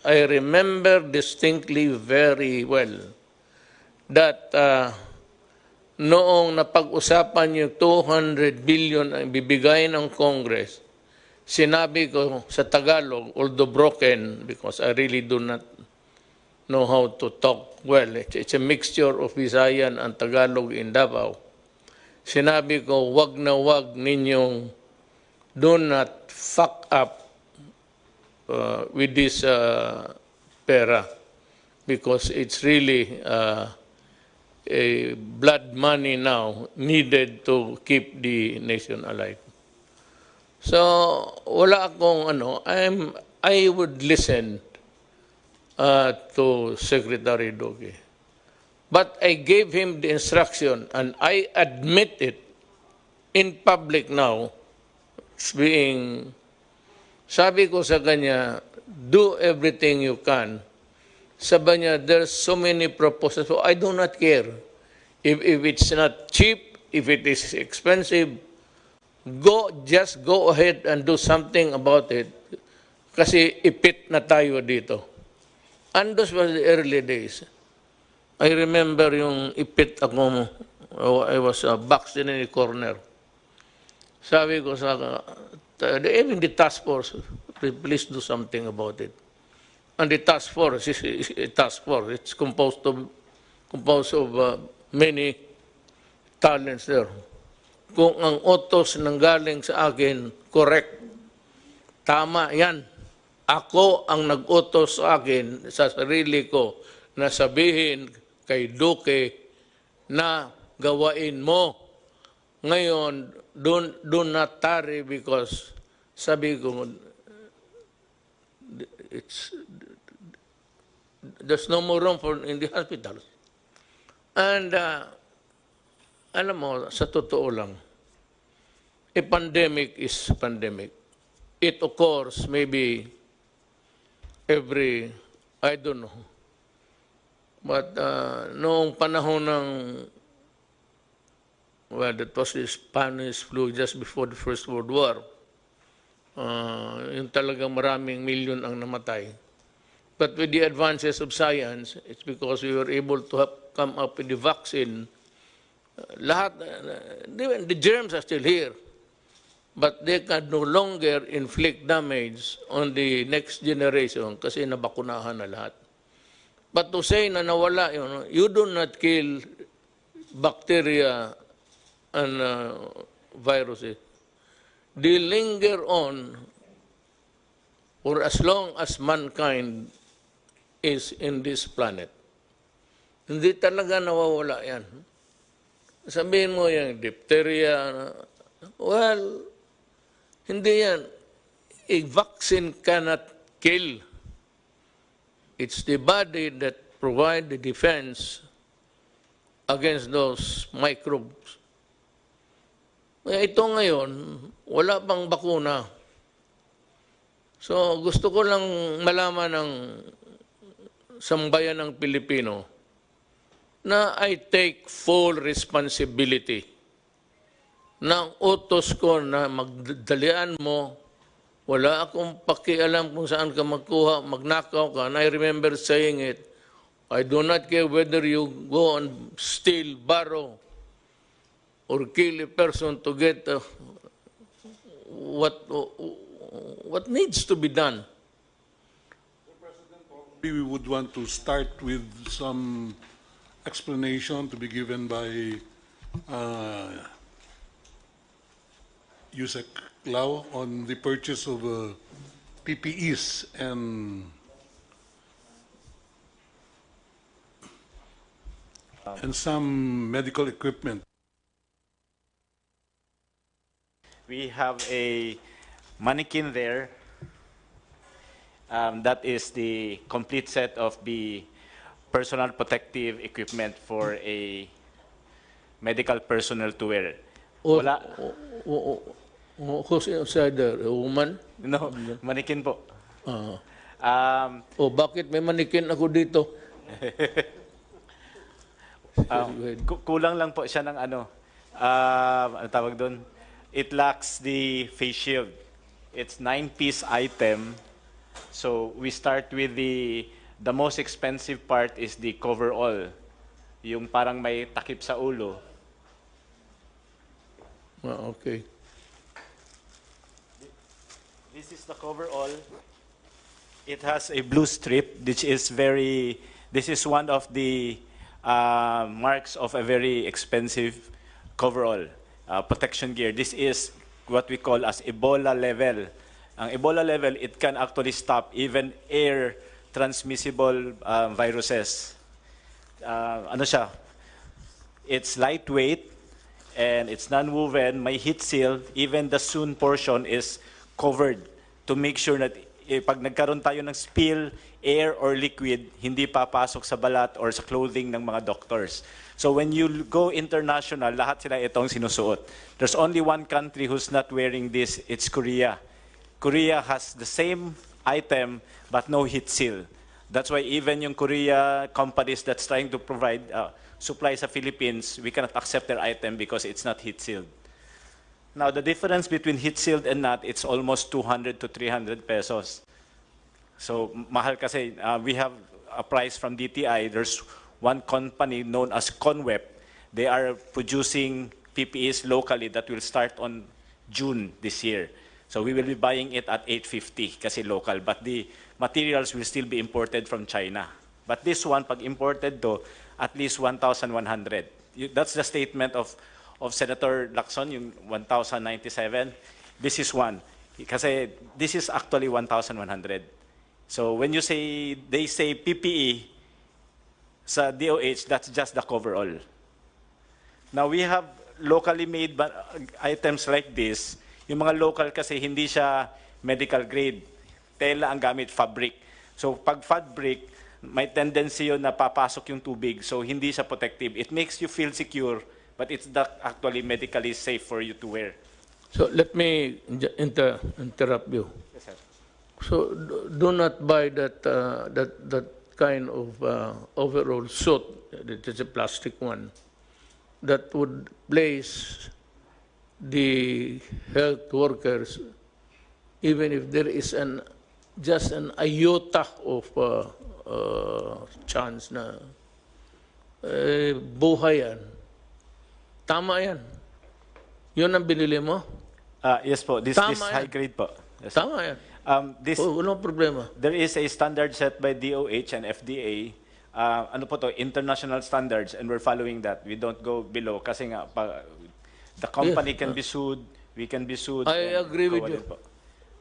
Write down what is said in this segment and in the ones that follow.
I remember distinctly very well that noong napag-usapan yung 200 billion ang bibigay ng Congress, sinabi ko sa Tagalog, although broken, because I really do not know how to talk well. It's a mixture of Visayan and Tagalog in Davao. Sinabi ko, wag na wag ninyong do not fuck up with this pera, because it's really a blood money now needed to keep the nation alive. So wala akong I would listen to Secretary Duque, but I gave him the instruction, and I admit it in public now, sabi ko sa kanya, do everything you can. Sabi niya, there's so many proposals, so I do not care. If it's not cheap, if it is expensive, just go ahead and do something about it. Kasi ipit na tayo dito. And those were the early days. I remember yung ipit ako, I was boxed in a corner. Sabi ko sa, even the task force, please do something about it. And the task force is a task force. It's composed of many talents there. Kung ang utos nanggaling sa akin, correct, tama yan. Ako ang nag-utos sa akin, sa sarili ko, na sabihin kay Duque na gawain mo. Ngayon, do not tarry, because sabi ko, there's no more room in the hospitals. And alam mo, sa totoo lang, a pandemic is pandemic. It occurs maybe every, I don't know. But noong panahon ng, well, that was the Spanish flu just before the First World War. Yung talagang maraming milyon ang namatay. But with the advances of science, it's because we were able to come up with the vaccine. The germs are still here, but they can no longer inflict damage on the next generation kasi nabakunahan na lahat. But to say na nawala, you do not kill bacteria and viruses. They linger on for as long as mankind is in this planet. Hindi talaga nawawala yan. Sabihin mo yung diphtheria, well, hindi yan. A vaccine cannot kill. It's the body that provides the defense against those microbes. Kaya ito ngayon, wala pang bakuna. So gusto ko lang malaman ng sambayan ng Pilipino na I take full responsibility ng utos ko na magdalian mo. Wala akong pakialam kung saan ka magkuha, magnakaw ka. And I remember saying it, I do not care whether you go and steal, borrow, or kill a person to get what needs to be done. President, probably we would want to start with some explanation to be given by Yusek Lau on the purchase of PPEs and some medical equipment. We have a mannequin there. That is the complete set of the personal protective equipment for a medical personnel to wear. Wala. Who's inside there? A woman? No, mannequin po. Bakit may mannequin ako dito? Kulang lang po siya ng ano tawag doon? It lacks the face shield. It's 9-piece item So we start with the most expensive part is the coverall. Yung parang may takip sa ulo. Okay. This is the coverall. It has a blue strip, which is very, this is one of the marks of a very expensive coverall, protection gear. This is what we call as Ebola level. Ang Ebola level, it can actually stop even air transmissible viruses. Ano siya? It's lightweight and it's non-woven, may heat seal, even the sewn portion is covered to make sure that pag nagkaroon tayo ng spill, air or liquid, hindi papasok sa balat or sa clothing ng mga doctors. So when you go international, lahat sila itong sinusuot. There's only one country who's not wearing this, it's Korea. Korea has the same item but no heat seal. That's why even yung Korea companies that's trying to provide supply sa Philippines, we cannot accept their item because it's not heat sealed. Now, the difference between heat sealed and not, it's almost 200 to 300 pesos. So, mahal kasi, we have a price from DTI. There's one company known as Conweb. They are producing PPEs locally that will start on June this year. So, we will be buying it at 850 kasi local. But the materials will still be imported from China. But this one, pag imported to, at least 1,100. That's the statement of Senator Lacson, yung 1,097. This is one. Kasi this is actually 1,100. So when you say, they say PPE sa DOH, that's just the coverall. Now we have locally made items like this. Yung mga local kasi hindi siya medical grade. Tela ang gamit, fabric. So pag fabric, may tendency yun na papasok yung tubig. So hindi siya protective. It makes you feel secure, but it's not actually medically safe for you to wear. So let me interrupt you. Yes, sir. So do not buy that kind of overall suit. It is a plastic one that would place the health workers, even if there is just an iota of chance na buhay yan. Tama yan. Yun ang binili mo? Yes po, this high grade po. Yes. Tama yan. Walang problema. There is a standard set by DOH and FDA. Ano po to? International standards, and we're following that. We don't go below kasi nga the company can be sued, we can be sued. I agree with you.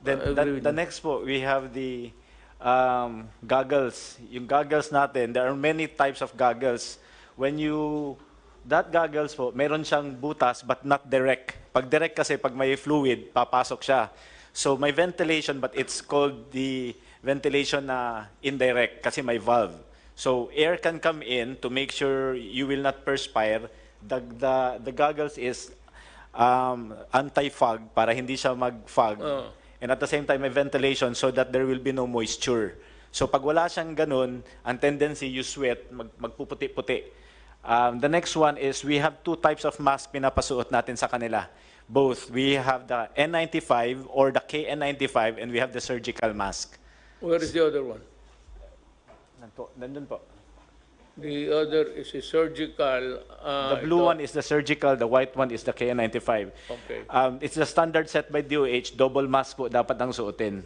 Then the next po, we have the goggles. Yung goggles natin, there are many types of goggles. That goggles po, meron siyang butas but not direct. Pag direct kasi, pag may fluid, papasok siya. So may ventilation but it's called the ventilation na indirect kasi may valve. So air can come in to make sure you will not perspire. The goggles is anti-fog para hindi siya mag-fog. And at the same time, may ventilation so that there will be no moisture. So pag wala siyang ganun, ang tendency you sweat, magpuputi-puti. The next one is we have two types of mask pinapasuot natin sa kanila. Both. We have the N95 or the KN95 and we have the surgical mask. Where is the other one? Nandun po. The other is a surgical. The blue one is the surgical, the white one is the KN95. Okay. It's the standard set by DOH, double mask po dapat ang suotin.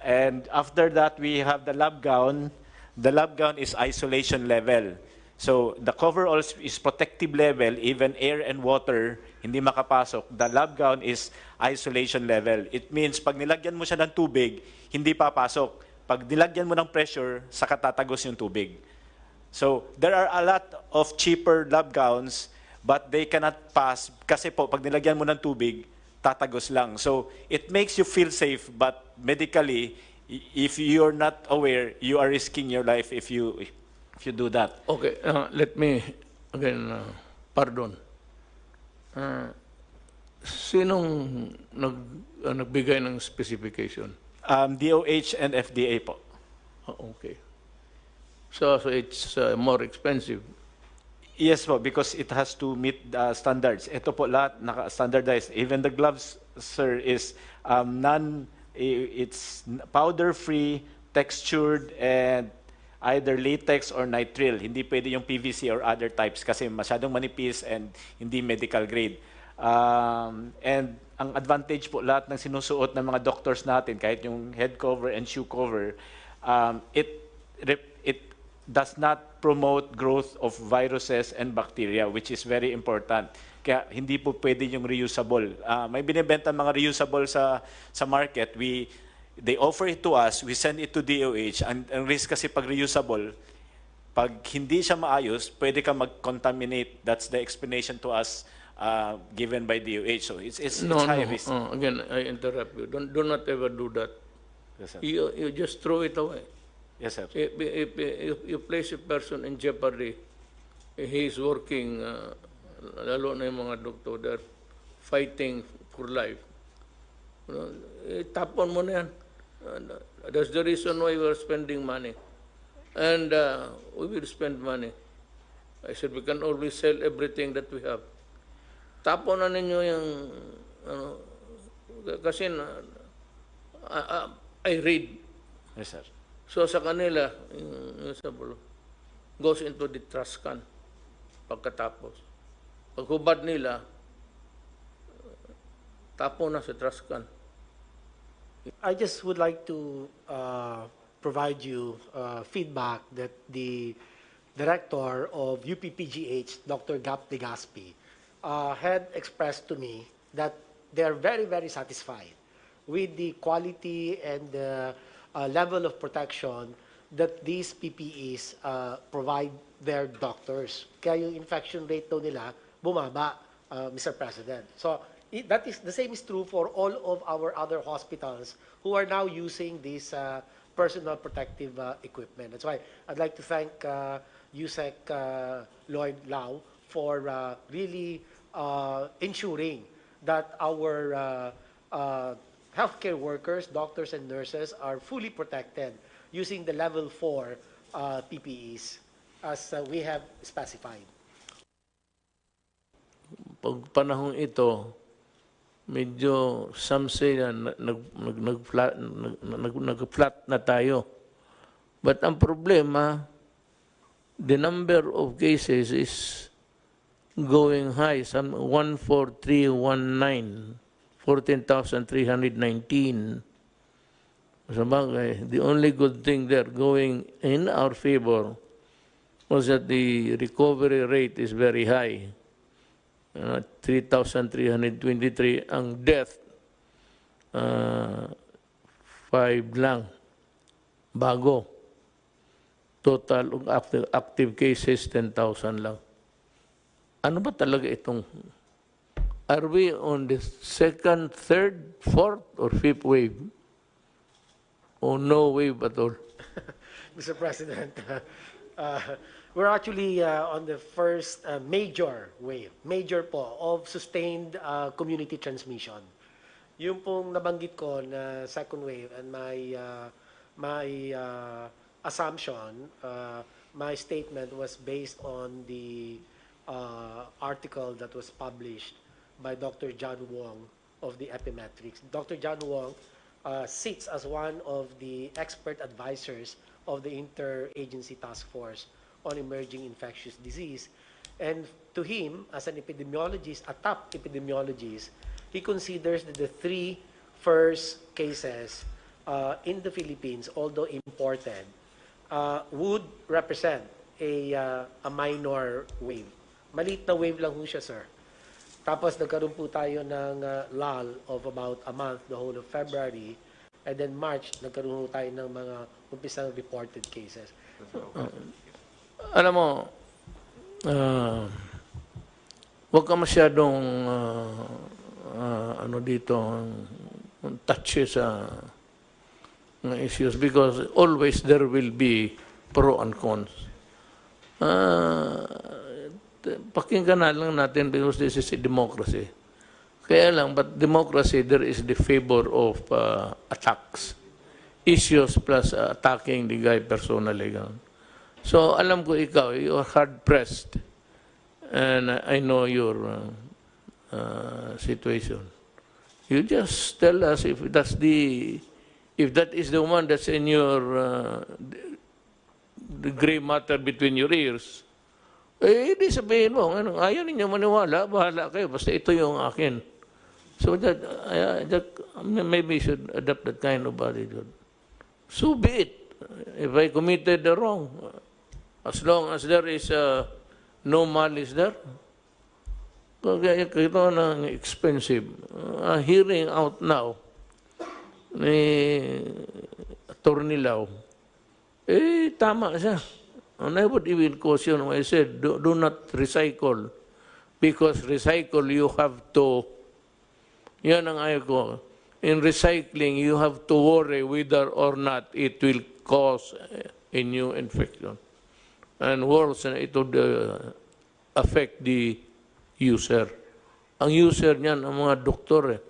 And after that, we have the lab gown. The lab gown is isolation level. So the coverall is protective level, even air and water, hindi makapasok. The lab gown is isolation level. It means pag nilagyan mo siya ng tubig, hindi papasok. Pag nilagyan mo ng pressure, saka tatagos yung tubig. So there are a lot of cheaper lab gowns, but they cannot pass kasi po pag nilagyan mo ng tubig, tatagos lang. So it makes you feel safe, but medically, if you're not aware, you are risking your life if you do that. Okay, let me again, pardon. Sinong nagbigay ng specification? DOH and FDA po. Okay. So it's more expensive. Yes po, because it has to meet the standards. Ito po lahat naka-standardized. Even the gloves, sir, is It's powder-free, textured, and either latex or nitrile. Hindi pwede yung PVC or other types kasi masyadong manipis and hindi medical grade. And ang advantage po lahat ng sinusuot ng mga doctors natin, kahit yung head cover and shoe cover, it does not promote growth of viruses and bacteria, which is very important. Kaya hindi po pwede yung reusable. May binibenta mga reusable sa market. They offer it to us, we send it to DOH. Ang risk kasi pag reusable, pag hindi siya maayos, pwede ka mag-contaminate. That's the explanation to us given by DOH. So it's high risk. Again, I interrupt you. Do not ever do that. Yes, sir. You just throw it away. Yes, sir. If you place a person in jeopardy, he is working, lalo na yung mga doktor, they're fighting for life. Tapon mo na yan. That's the reason why we're spending money. And we will spend money. I said we can always sell everything that we have. Tapon na ninyo yung, kasi I read. Yes, sir. So sa kanila, yung sabulo, goes into the trash can pagkatapos. Paghubad nila, tapon na sa trash can. I just would like to provide you feedback that the director of UPPGH, Dr. Gap de Gaspi, had expressed to me that they are very, very satisfied with the quality and the level of protection that these PPEs provide their doctors. Kaya yung infection rate daw nila bumaba, Mr. President. So that is the same is true for all of our other hospitals who are now using this personal protective equipment. That's why I'd like to thank USEC Lloyd Lau for really ensuring that our healthcare workers, doctors and nurses are fully protected using the level 4 PPEs as we have specified. Pag panahong ito, medyo some say na nag-flat na tayo. But ang problema, the number of cases is going high, some 14319, 14,319. Sabagay, the only good thing there going in our favor was that the recovery rate is very high. 3,323. Ang death, 5 lang. Bago. Total active cases, 10,000 lang. Ano ba talaga itong? Are we on the second, third, fourth, or fifth wave? Or no wave at all? Mr. President, we're actually on the first major wave, major po, of sustained community transmission. Yung pong nabanggit ko na second wave and my assumption, my statement was based on the article that was published by Dr. John Wong of the Epimetrics. Dr. John Wong sits as one of the expert advisors of the Interagency Task Force on Emerging Infectious Disease. And to him, as an epidemiologist, a top epidemiologist, he considers that the 3 first cases in the Philippines, although imported, would represent a minor wave. Maliit na wave lang ho siya, sir. Tapos nagkaroon po tayo ng lull of about a month, the whole of February, and then March, nagkaroon tayo ng mga umpisang reported cases. Alam mo, huwag ka masyadong ano dito, touchy sa issues because always there will be pro and cons. Pakinggan na lang natin because this is a democracy. Kaya lang, but democracy, there is the favor of attacks. Issues plus attacking the guy personally. So, alam ko ikaw, you are hard-pressed. And I know your situation. You just tell us if that is the one that's in your the gray matter between your ears. Eh, di sabihin mo, ano, ayaw ninyo maniwala, bahala kayo, basta ito yung akin. So maybe you should adopt that kind of attitude. So be it. If I committed the wrong, as long as there is no malice there, kaya ito ng expensive. Hearing out now ni Atty. Lau, tama siya. And I would even caution, I said, do not recycle. Because recycle, you have to, yan ang ayaw ko. In recycling, you have to worry whether or not it will cause a new infection. And worse, it would affect the user. Ang user niyan, ang mga doktor.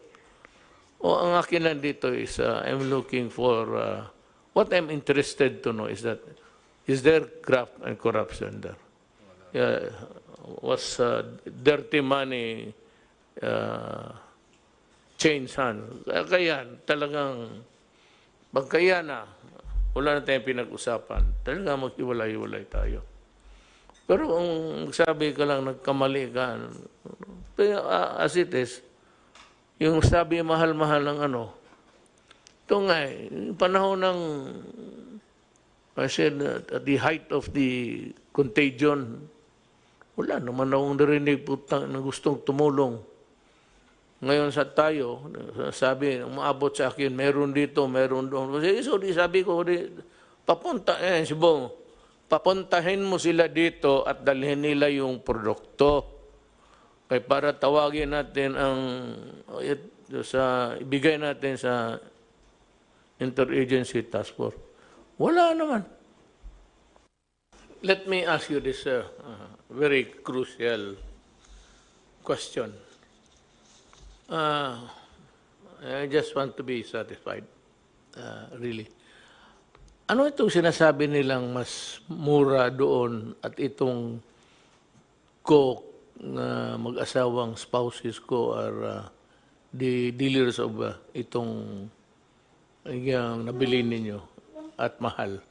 O ang akin lang dito is, I'm looking for, what I'm interested to know is that, is there graft and corruption there? Was dirty money change hands? Kaya talagang, pagkaya na, wala na tayong pinag-usapan, talagang maghiwalay-hiwalay tayo. Pero kung sabi ka lang, nagkamali ka, as it is, yung sabi mahal-mahal ng ano, ito nga panahon ng, I said, at the height of the contagion, wala naman akong narinig putang na gustong tumulong. Ngayon sa tayo, sabi, umaabot sa akin, meron dito, meron doon. So, sabi ko, papunta, si Bong, papuntahin mo sila dito at dalhin nila yung produkto. Kaya para tawagin natin ibigay natin sa Interagency Task Force. Wala naman. Let me ask you this very crucial question. I just want to be satisfied, really. Ano itong sinasabi nilang mas mura doon at itong na mag-asawang spouses ko are the dealers of itong yung nabili ninyo at mahal?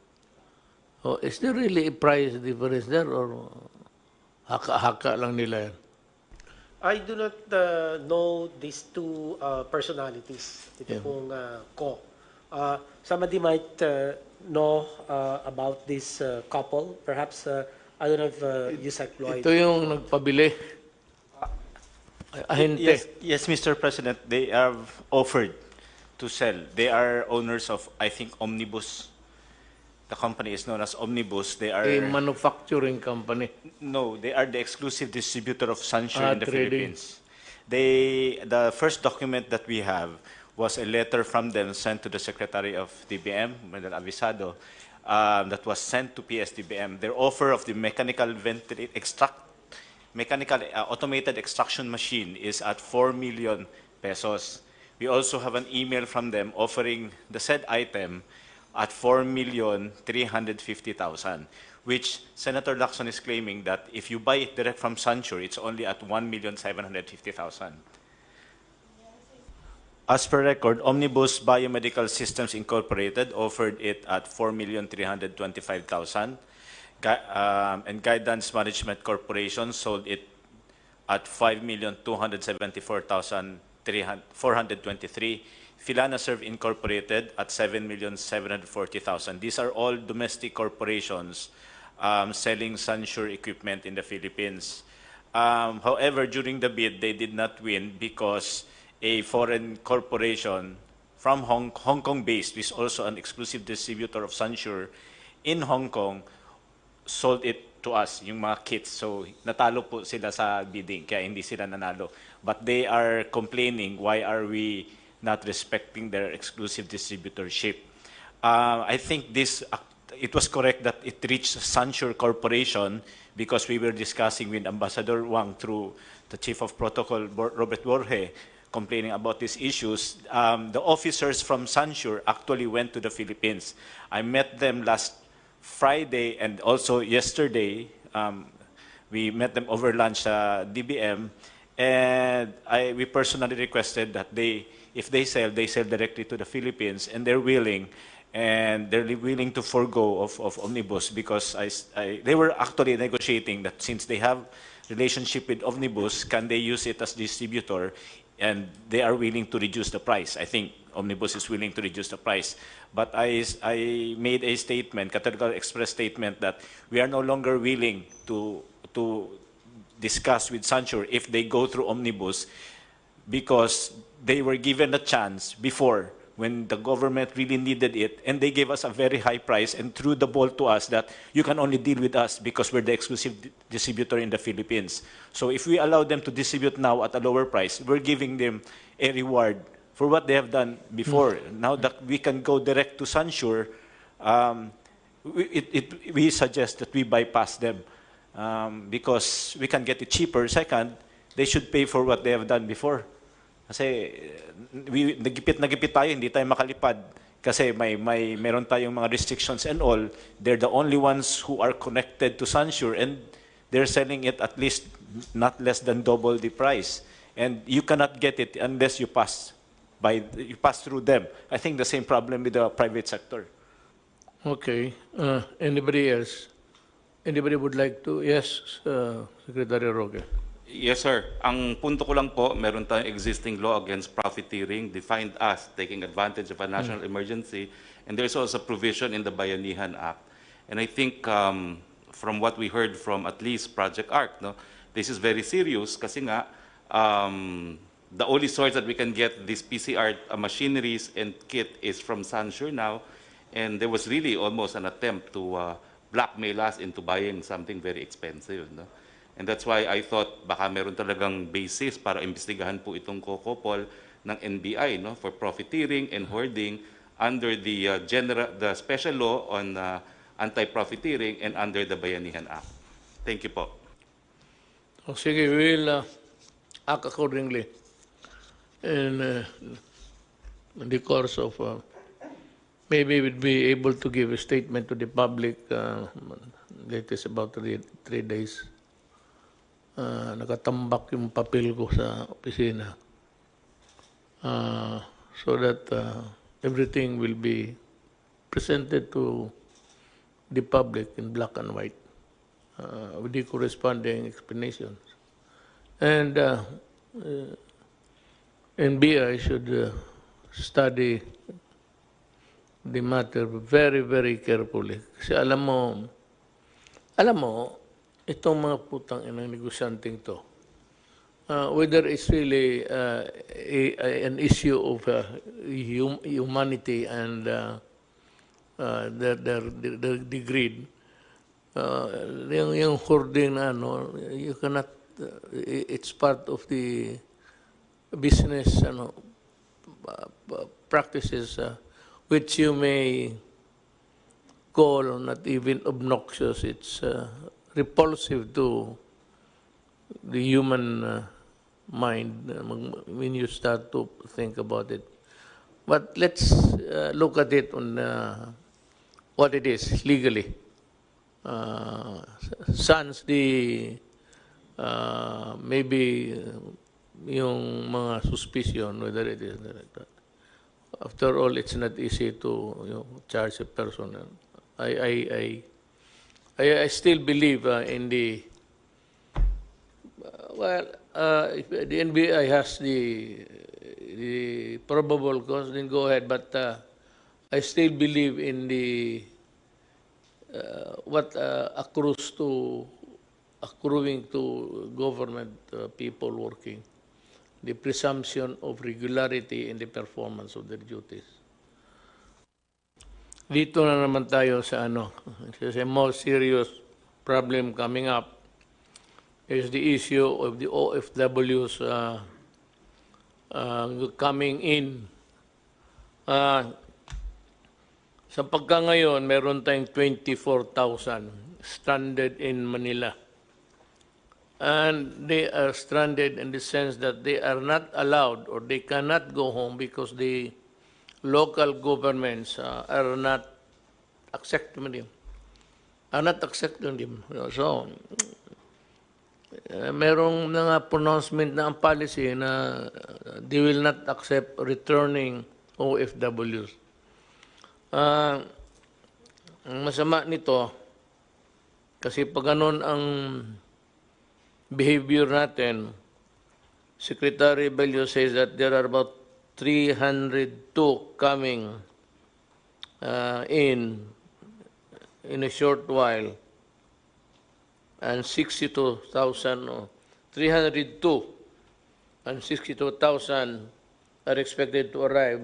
Oh, is there really a price difference there or haka-haka lang nila yan? I do not know these two personalities. Ito pong ko. Somebody might know about this couple. Perhaps, I don't know if Yusek Lloyd. Ito yung nagpabili. Ahente. Yes, Mr. President, they have offered to sell. They are owners of, I think, Omnibus. The company is known as Omnibus. They are A manufacturing company. no, they are the exclusive distributor of Sansure in the trading. Philippines. The first document that we have was a letter from them sent to the Secretary of DBM, Medal Avisado, that was sent to PSDBM. Their offer of the mechanical automated extraction machine is at 4 million pesos. We also have an email from them offering the said item at 4,350,000, which Senator Lacson is claiming that if you buy it direct from Sansure, it's only at 1,750,000. As per record, Omnibus Biomedical Systems Incorporated offered it at 4,325,000, and Guidance Management Corporation sold it at 5,274,423. Filanaserve Incorporated at 7,740,000. These are all domestic corporations selling Sansure equipment in the Philippines. However, during the bid, they did not win because a foreign corporation from Hong Kong-based, which is also an exclusive distributor of Sansure in Hong Kong, sold it to us, yung mga kits. So, natalo po sila sa bidding, kaya hindi sila nanalo. But they are complaining, why are we not respecting their exclusive distributorship? I think it was correct that it reached Sansure Corporation because we were discussing with Ambassador Wang through the Chief of Protocol, Robert Borge, complaining about these issues. The officers from Sansure actually went to the Philippines. I met them last Friday and also yesterday. We met them over lunch at DBM, And we personally requested that if they sell directly to the Philippines, and they're willing to forego of Omnibus, because they were actually negotiating that since they have relationship with Omnibus, can they use it as distributor, and they are willing to reduce the price. I think Omnibus is willing to reduce the price. But I made a statement, categorical express statement, that we are no longer willing to discuss with Sansure if they go through Omnibus, because they were given a chance before when the government really needed it, and they gave us a very high price and threw the ball to us that you can only deal with us because we're the exclusive distributor in the Philippines. So if we allow them to distribute now at a lower price, we're giving them a reward for what they have done before. Now that we can go direct to Sansure, we suggest that we bypass them, because we can get it cheaper. Second, they should pay for what they have done before. Kasi nagipit tayo, hindi tayo makalipad. Kasi meron tayong mga restrictions and all. They're the only ones who are connected to Sansure, and they're selling it at least not less than double the price. And you cannot get it unless you pass through them. I think the same problem with the private sector. Okay. Anybody else? Anybody would like to? Yes, Secretary Roque. Yes, sir. Ang punto ko lang po, meron tayong existing law against profiteering, defined as taking advantage of a national emergency, and there's also provision in the Bayanihan Act. And I think from what we heard from at least Project ARC, no, this is very serious kasi nga the only source that we can get these PCR machineries and kit is from Sansure now, and there was really almost an attempt to blackmail us into buying something very expensive. No? And that's why I thought baka meron talagang basis para imbestigahan po itong kokopol ng NBI, no, for profiteering and hoarding under the special law on anti-profiteering and under the Bayanihan Act. Thank you po. O sige, we will act accordingly in the course of maybe we'll be able to give a statement to the public latest about 3 days. Nakatambak yung papel ko sa opisina so that everything will be presented to the public in black and white with the corresponding explanations. And NBI should study the matter very, very carefully. Kasi alam mo, itong mga putang inang negosyanteng to, whether it's really an issue of humanity and the greed, yung hoarding na you cannot, it's part of the business practices which you may call not even obnoxious. It's repulsive to the human mind when you start to think about it. But let's look at it on what it is legally. Sans the maybe yung mga suspicion whether it is like that. After all, it's not easy to charge a person. I still believe in the, if the NBI has the probable cause, then go ahead. But I still believe in the what accruing to government people working, the presumption of regularity in the performance of their duties. Dito na naman tayo sa There's a more serious problem coming up is the issue of the OFWs coming in. Sa pagka ngayon, meron tayong 24,000 stranded in Manila. And they are stranded in the sense that they are not allowed or they cannot go home because the local governments are not accepting them. So, merong mga pronouncement na ang policy na they will not accept returning OFWs. Ang masama nito, kasi pag ganun ang behavior natin, Secretary Bello says that there are about 302 coming in a short while, and 62,000, 302 and 62,000 are expected to arrive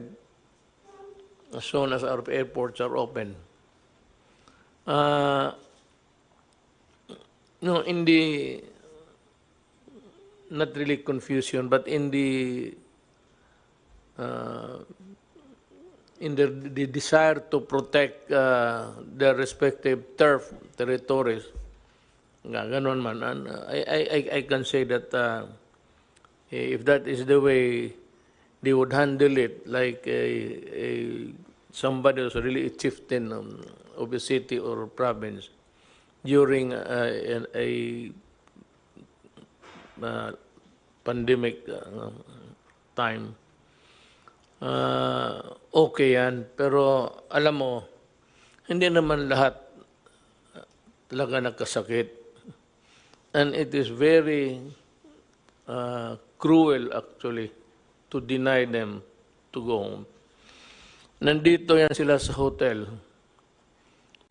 as soon as our airports are open. In the, not really confusion, but in the desire to protect their respective territories, ganon man. And I can say that if that is the way they would handle it, like somebody who's really a chieftain of a city or province during a pandemic time, okay yan. Pero alam mo, hindi naman lahat talaga nagkasakit. And it is very cruel actually to deny them to go home. Nandito yan sila sa hotel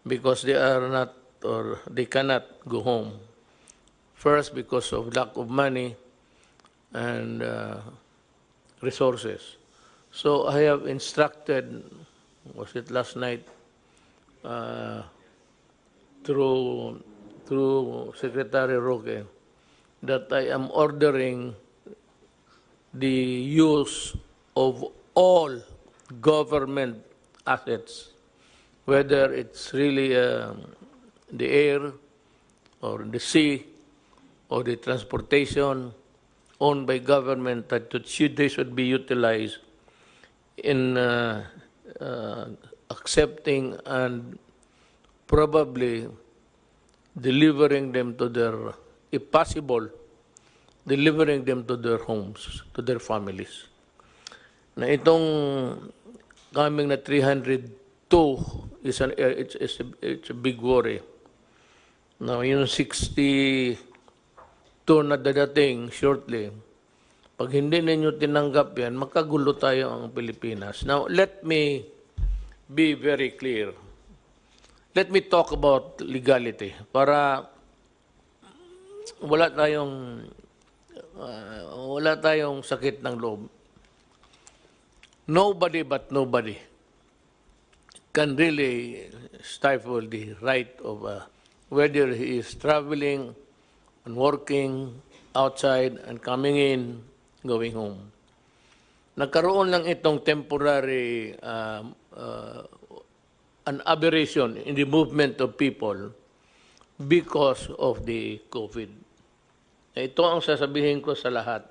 because they are not, or they cannot go home. First, because of lack of money and resources. So I have instructed, was it last night, through Secretary Roque, that I am ordering the use of all government assets, whether it's really the air or the sea or the transportation owned by government, that they should be utilized in accepting and probably delivering them to their, if possible, delivering them to their homes, to their families. Na itong coming na 302 it's a big worry. Now, yung 62 na dadating shortly, pag hindi ninyo tinanggap yan, magkagulo tayo ang Pilipinas. Now, let me be very clear. Let me talk about legality para wala tayong sakit ng loob. Nobody but nobody can really stifle the right of whether he is traveling and working outside and coming in, going home. Nagkaroon lang itong temporary an aberration in the movement of people because of the COVID. Ito ang sasabihin ko sa lahat.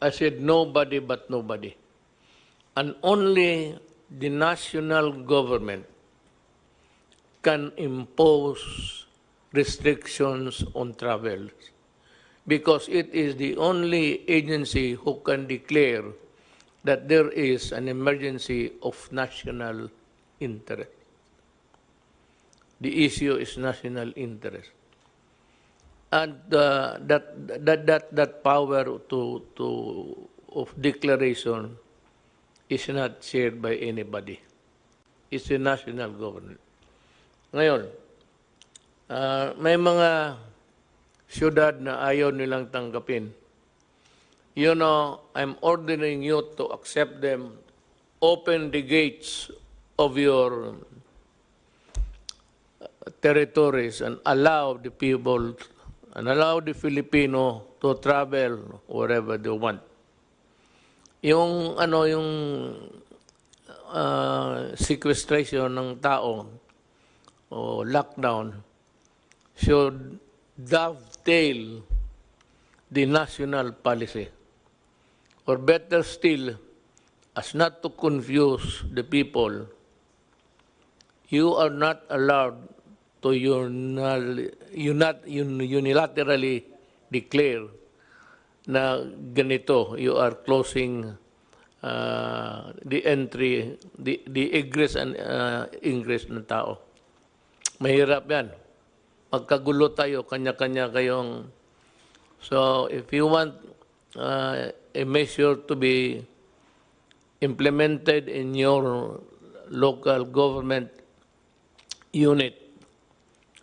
I said nobody but nobody. And only the national government can impose restrictions on travels because it is the only agency who can declare that there is an emergency of national interest. The issue is national interest. And that power of declaration is not shared by anybody. It's the national government. Ngayon, may mga syudad na ayaw nilang tanggapin. You know, I'm ordering you to accept them, open the gates of your territories and allow the people and allow the Filipino to travel wherever they want. Yung sequestration ng tao o lockdown should dovetail the national policy. Or better still, as not to confuse the people, you are not allowed to unilaterally declare na ganito, you are closing the entry, the egress and ingress ng tao. Mahirap yan. Magkagulo tayo, kanya-kanya kayong... So, if you want a measure to be implemented in your local government unit,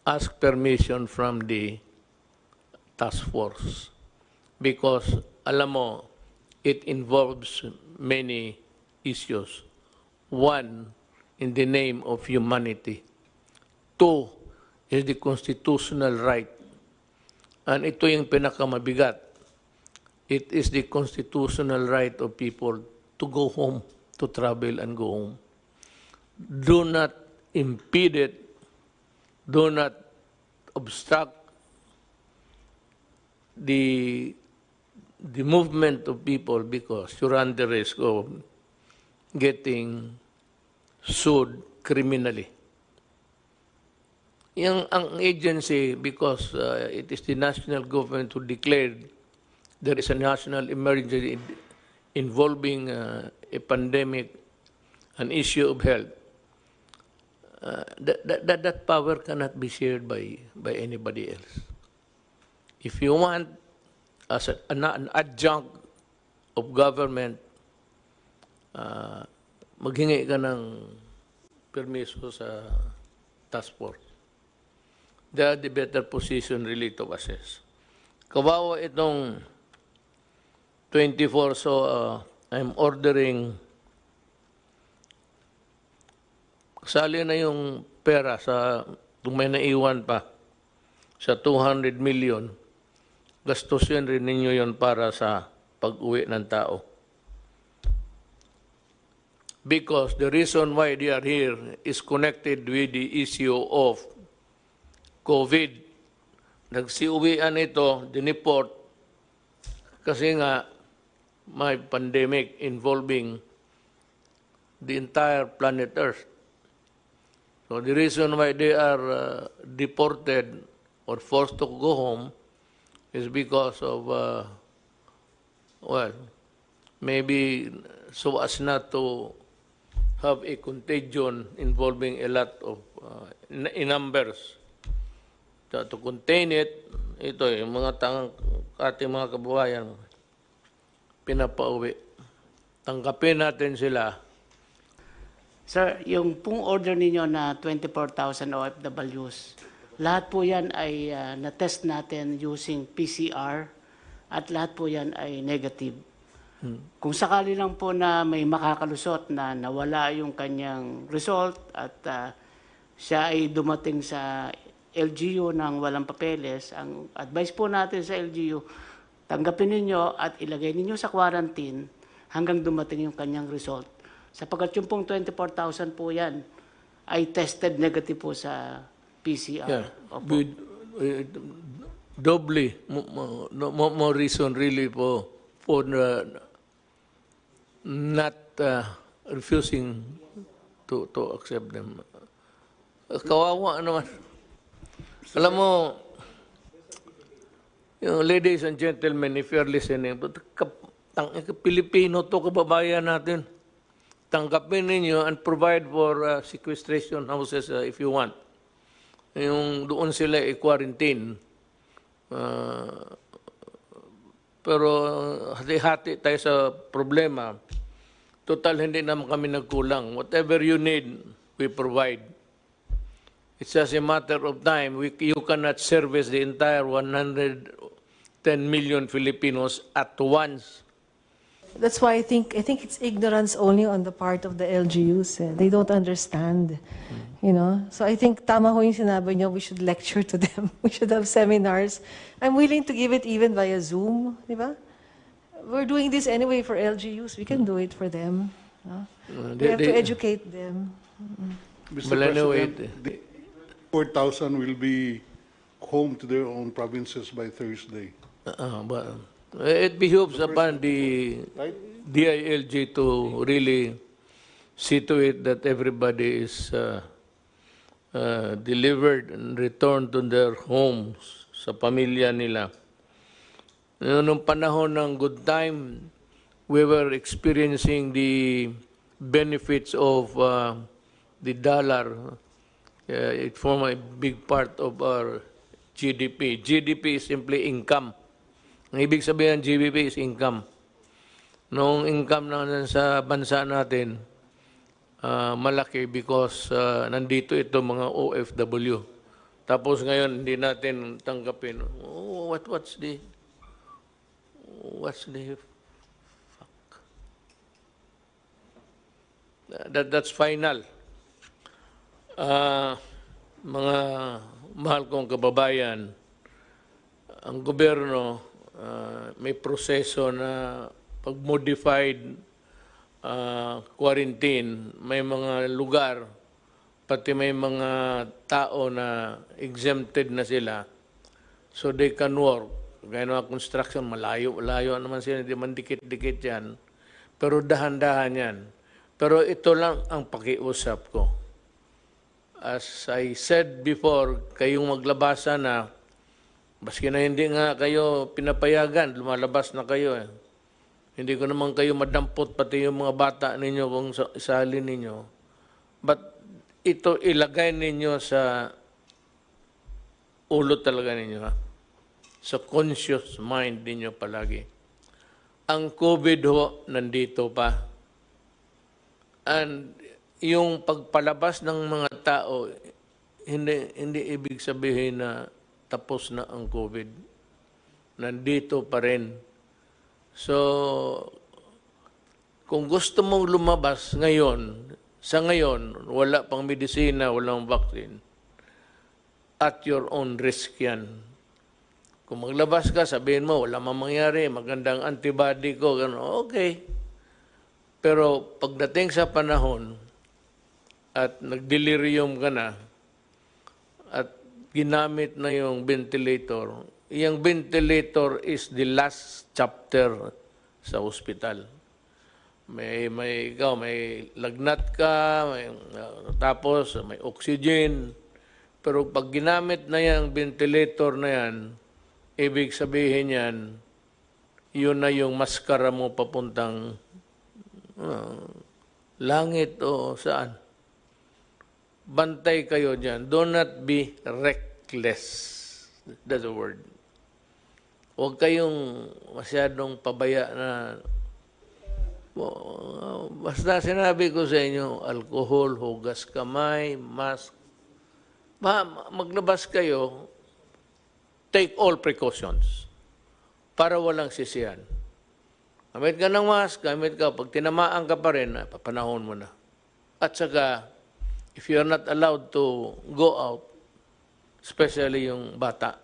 ask permission from the task force. Because, alam mo, it involves many issues. One, in the name of humanity. Two, is the constitutional right. And ito yung pinakamabigat. It is the constitutional right of people to go home, to travel and go home. Do not impede it. Do not obstruct the movement of people because you run the risk of getting sued criminally. Ang agency, because it is the national government who declared there is a national emergency involving a pandemic, an issue of health, that power cannot be shared by anybody else. If you want, as an adjunct of government, maghingi ka ng permiso sa task force. They are the better position really to assess. Kawawa itong 24, so I'm ordering, kasali na yung pera sa, kung may naiwan pa, sa 200 million, gastusin rin ninyo yon para sa pag-uwi ng tao. Because the reason why they are here is connected with the issue of COVID. Nagsiuwian ito, diniport, kasi nga may pandemic involving the entire planet Earth. So the reason why they are deported or forced to go home is because of, well, maybe so as not to have a contagion involving a lot of, in numbers. So, to contain it, ito yung mga ating mga kababayan, pinapauwi. Tanggapin natin sila. Sir, yung pong order ninyo na 24,000 OFWs, lahat po yan ay na-test natin using PCR at lahat po yan ay negative. Kung sakali lang po na may makakalusot na nawala yung kanyang result at siya ay dumating sa LGU ng walang papeles, ang advice po natin sa LGU, tanggapin ninyo at ilagay ninyo sa quarantine hanggang dumating yung kanyang result. Sapagkat yung pong 24,000 po yan ay tested negative po sa PCR. Yeah. Doubly, more reason really for not refusing to accept them. Kawawa naman. Alam mo, yung ladies and gentlemen, if you're listening, Pilipino to, kababayan natin. Tanggapin ninyo and provide for sequestration houses if you want. Yung doon sila i-quarantine. Pero hati-hati tayo sa problema. Total, hindi naman kami nagkulang. Whatever you need, we provide. It's just a matter of time. You cannot service the entire 110 million Filipinos at once. That's why I think it's ignorance only on the part of the LGUs. They don't understand, you know. So I think tama ho yung sinabi niyo, we should lecture to them. We should have seminars. I'm willing to give it even via Zoom, di ba? We're doing this anyway for LGUs. We can do it for them. We have to educate them. Mr. President, 4,000 will be home to their own provinces by Thursday. But it behooves upon the DILG to really see to it that everybody is delivered and returned to their homes, sa pamilya nila. Nung panahon ng good time, we were experiencing the benefits of the dollar. It formed a big part of our GDP. GDP is simply income. Ang ibig sabihin ng GDP is income. Nung income na sa bansa natin, malaki because nandito ito mga OFW. Tapos ngayon, hindi natin tanggapin. Oh, what's the fuck? That's final. Mga mahal kong kababayan, ang gobyerno may proseso na pag-modified quarantine, may mga lugar, pati may mga tao na exempted na sila, so they can work. Gaya ng construction, malayo naman sila, hindi man dikit-dikit yan, pero dahan-dahan yan. Pero ito lang ang pakiusap ko. As I said before, kayong maglabasa na, baski na hindi nga kayo pinapayagan, lumalabas na kayo eh. Hindi ko naman kayo madampot, pati yung mga bata ninyo kung isalin ninyo. But ito ilagay ninyo sa ulo talaga ninyo, ha? Sa conscious mind ninyo palagi. Ang COVID ho, nandito pa. And yung pagpalabas ng mga tao, hindi ibig sabihin na tapos na ang COVID. Nandito pa rin. So, kung gusto mong lumabas ngayon, sa ngayon, wala pang medisina, walang vaccine, at your own risk yan. Kung maglabas ka, sabihin mo, wala mang mangyari, magandang antibody ko, gano'n, okay. Pero pagdating sa panahon, at nagdelirium ka na, at ginamit na yung ventilator, yung ventilator is the last chapter sa ospital. May lagnat ka, tapos may oxygen. Pero pag ginamit na yung ventilator na yan, ibig sabihin yan, yun na yung maskara mo papuntang langit o saan. Bantay kayo dyan. Do not be reckless. That's the word. Huwag kayong masyadong pabaya na basta sinabi ko sa inyo, alcohol, hugas kamay, mask. Maglabas kayo, take all precautions para walang sisihan. Gamit ka ng mask, gamit ka. Pag tinamaan ka pa rin, papanahon mo na. At saka, if you are not allowed to go out, especially yung bata,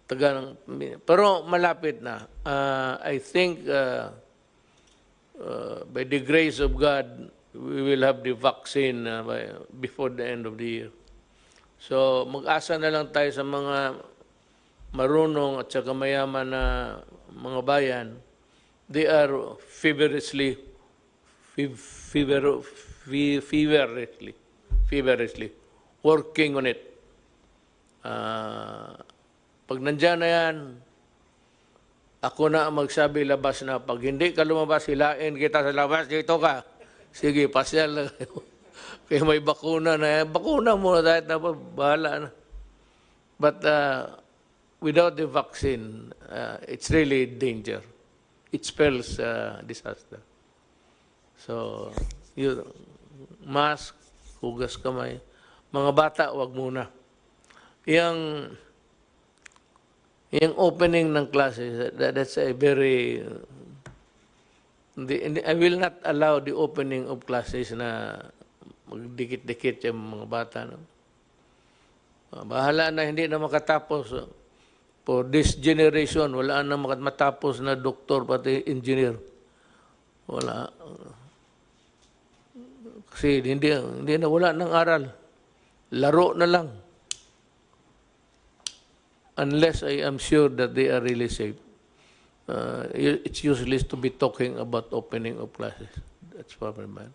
pero malapit na. I think by the grace of God, we will have the vaccine before the end of the year. So mag-asa na lang tayo sa mga marunong at saka mayaman na mga bayan. They are feverishly working on it. Pag nandyan na yan, ako na ang magsabi labas na. Pag hindi ka lumabas, hilain kita sa labas, dito ka. Sige, pasyal lang kayo. Kaya may bakuna na yan. Bakuna muna dahil tapos bahala na. But without the vaccine, it's really danger. It spells disaster. So, mask, hugas kamay. Mga bata, wag muna. Yung opening ng classes, that's a very... I will not allow the opening of classes na magdikit-dikit yung mga bata. No? Bahala na hindi na makatapos. For this generation, wala na matapos na doktor pati engineer. Wala. Kasi hindi na wala ng aral. Laro na lang. Unless I am sure that they are really safe. It's useless to be talking about opening of classes. That's probably bad.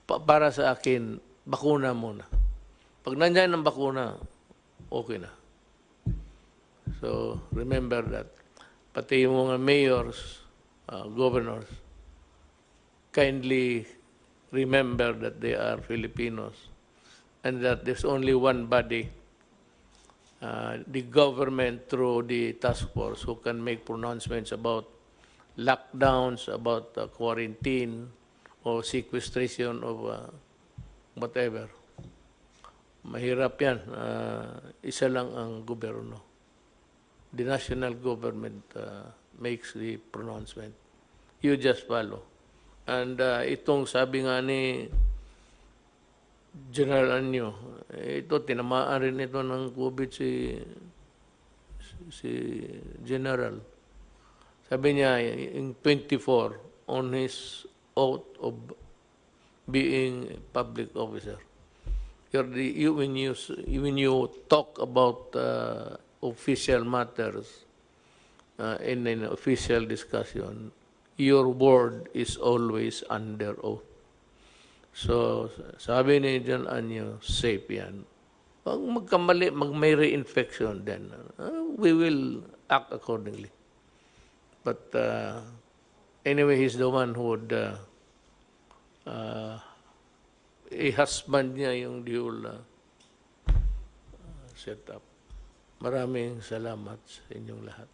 Para sa akin, bakuna muna. Pag nandiyan ang bakuna, okay na. So, remember that. pati yung mga mayors, governors, kindly remember that they are Filipinos and that there's only one body, the government through the task force, who can make pronouncements about lockdowns, about quarantine or sequestration of whatever. Mahirap yan. Isa lang ang gobyerno. The national government makes the pronouncement. You just follow. And itong sabi nga ni General Anyo, ito, tinamaan rin ito ng COVID si General. Sabi niya, in 24, on his oath of being a public officer, when you talk about official matters in an official discussion, your word is always under oath. So, sabi ni John Anyo, safe yan. Pag magkamali, may reinfection, then we will act accordingly. But anyway, he's the one who would i-husband niya yung whole setup. Maraming salamat sa inyong lahat.